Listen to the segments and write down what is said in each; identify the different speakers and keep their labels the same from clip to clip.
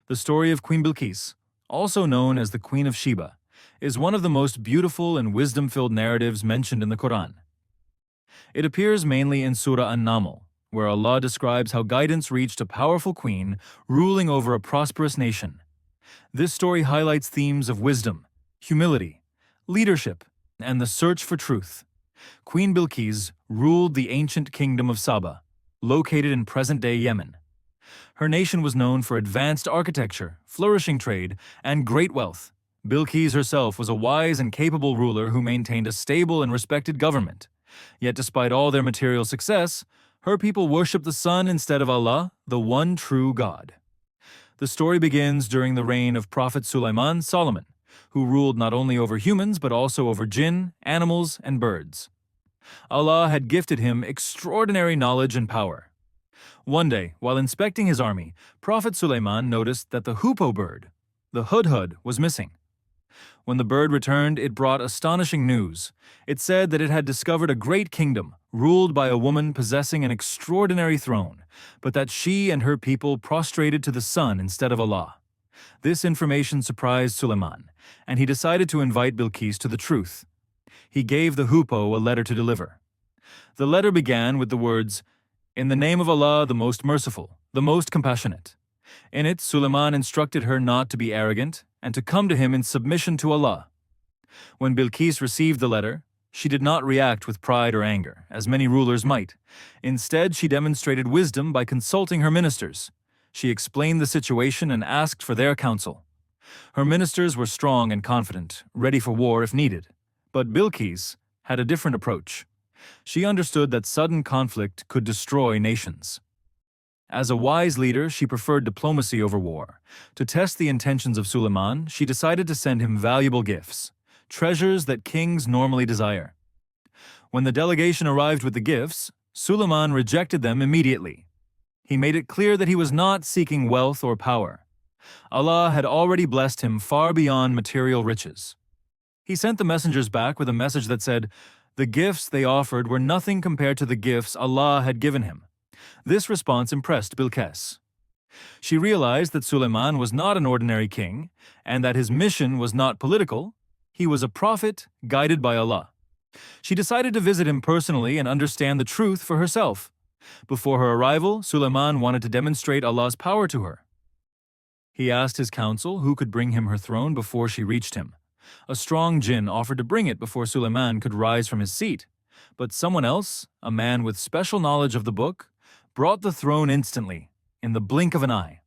Speaker 1: The story of Queen Bilqis, also known as the Queen of Sheba, is one of the most beautiful and wisdom-filled narratives mentioned in the Quran. It appears mainly in Surah An-Naml, where Allah describes how guidance reached a powerful queen ruling over a prosperous nation. This story highlights themes of wisdom, humility, leadership, and the search for truth. Queen Bilqis ruled the ancient kingdom of Saba, located in present-day Yemen. Her nation was known for advanced architecture, flourishing trade, and great wealth. Bilqis herself was a wise and capable ruler who maintained a stable and respected government. Yet despite all their material success, her people worshipped the sun instead of Allah, the one true God. The story begins during the reign of Prophet Solomon, who ruled not only over humans but also over jinn, animals, and birds. Allah had gifted him extraordinary knowledge and power. One day, while inspecting his army, Prophet Sulaiman noticed that the hoopoe bird, the hudhud, was missing. When the bird returned, it brought astonishing news. It said that it had discovered a great kingdom, ruled by a woman possessing an extraordinary throne, but that she and her people prostrated to the sun instead of Allah. This information surprised Sulaiman, and he decided to invite Bilqis to the truth. He gave the hoopoe a letter to deliver. The letter began with the words, "In the name of Allah, the most merciful, the most compassionate." In it, Sulaiman instructed her not to be arrogant and to come to him in submission to Allah. When Bilqis received the letter, she did not react with pride or anger, as many rulers might. Instead, she demonstrated wisdom by consulting her ministers. She explained the situation and asked for their counsel. Her ministers were strong and confident, ready for war if needed. But Bilqis had a different approach. She understood that sudden conflict could destroy nations. As a wise leader, she preferred diplomacy over war. To test the intentions of Sulaiman, she decided to send him valuable gifts, treasures that kings normally desire. When the delegation arrived with the gifts, Sulaiman rejected them immediately. He made it clear that he was not seeking wealth or power. Allah had already blessed him far beyond material riches. He sent the messengers back with a message that said, the gifts they offered were nothing compared to the gifts Allah had given him. This response impressed Bilqis. She realized that Sulaiman was not an ordinary king, and that his mission was not political. He was a prophet guided by Allah. She decided to visit him personally and understand the truth for herself. Before her arrival, Sulaiman wanted to demonstrate Allah's power to her. He asked his council who could bring him her throne before she reached him. A strong jinn offered to bring it before Sulaiman could rise from his seat. But someone else, a man with special knowledge of the book, brought the throne instantly, in the blink of an eye.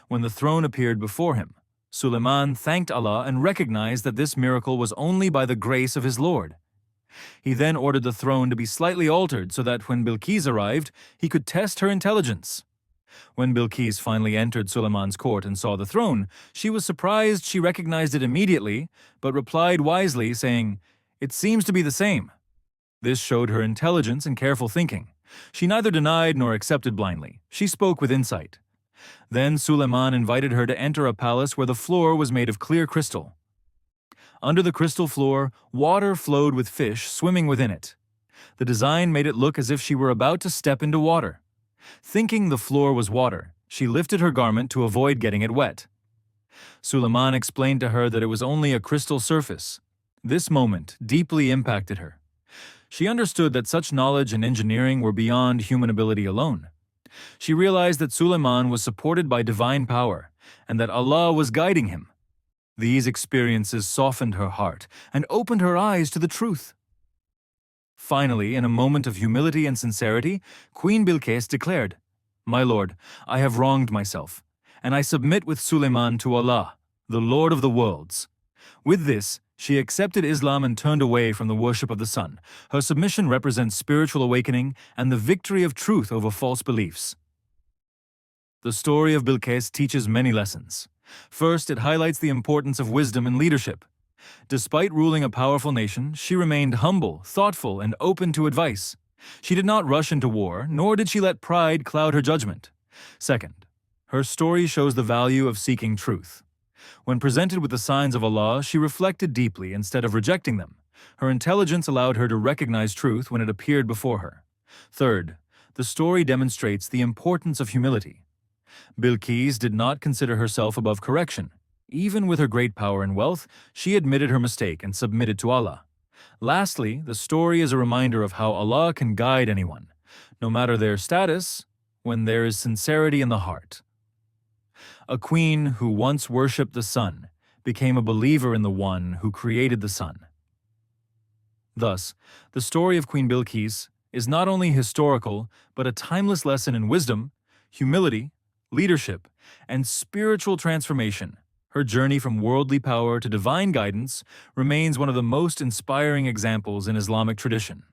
Speaker 1: When the throne appeared before him, Sulaiman thanked Allah and recognized that this miracle was only by the grace of his Lord. He then ordered the throne to be slightly altered so that when Bilqis arrived, he could test her intelligence. When Bilqis finally entered Sulaiman's court and saw the throne, she was surprised she recognized it immediately, but replied wisely, saying, "It seems to be the same." This showed her intelligence and careful thinking. She neither denied nor accepted blindly. She spoke with insight. Then Sulaiman invited her to enter a palace where the floor was made of clear crystal. Under the crystal floor, water flowed with fish swimming within it. The design made it look as if she were about to step into water. Thinking the floor was water, she lifted her garment to avoid getting it wet. Sulaiman explained to her that it was only a crystal surface. This moment deeply impacted her. She understood that such knowledge and engineering were beyond human ability alone. She realized that Sulaiman was supported by divine power, and that Allah was guiding him. These experiences softened her heart and opened her eyes to the truth. Finally, in a moment of humility and sincerity, Queen Bilqis declared, "My Lord, I have wronged myself, and I submit with Sulaiman to Allah, the Lord of the worlds." With this, she accepted Islam and turned away from the worship of the sun. Her submission represents spiritual awakening and the victory of truth over false beliefs. The story of Bilqis teaches many lessons. First, it highlights the importance of wisdom and leadership. Despite ruling a powerful nation, she remained humble, thoughtful, and open to advice. She did not rush into war, nor did she let pride cloud her judgment. Second, her story shows the value of seeking truth. When presented with the signs of Allah, she reflected deeply instead of rejecting them. Her intelligence allowed her to recognize truth when it appeared before her. Third, the story demonstrates the importance of humility. Bilquis did not consider herself above correction. Even with her great power and wealth, she admitted her mistake and submitted to Allah. Lastly, the story is a reminder of how Allah can guide anyone, no matter their status, when there is sincerity in the heart. A queen who once worshipped the sun became a believer in the one who created the sun. Thus, the story of Queen Bilqis is not only historical, but a timeless lesson in wisdom, humility, leadership, and spiritual transformation. Her journey from worldly power to divine guidance remains one of the most inspiring examples in Islamic tradition.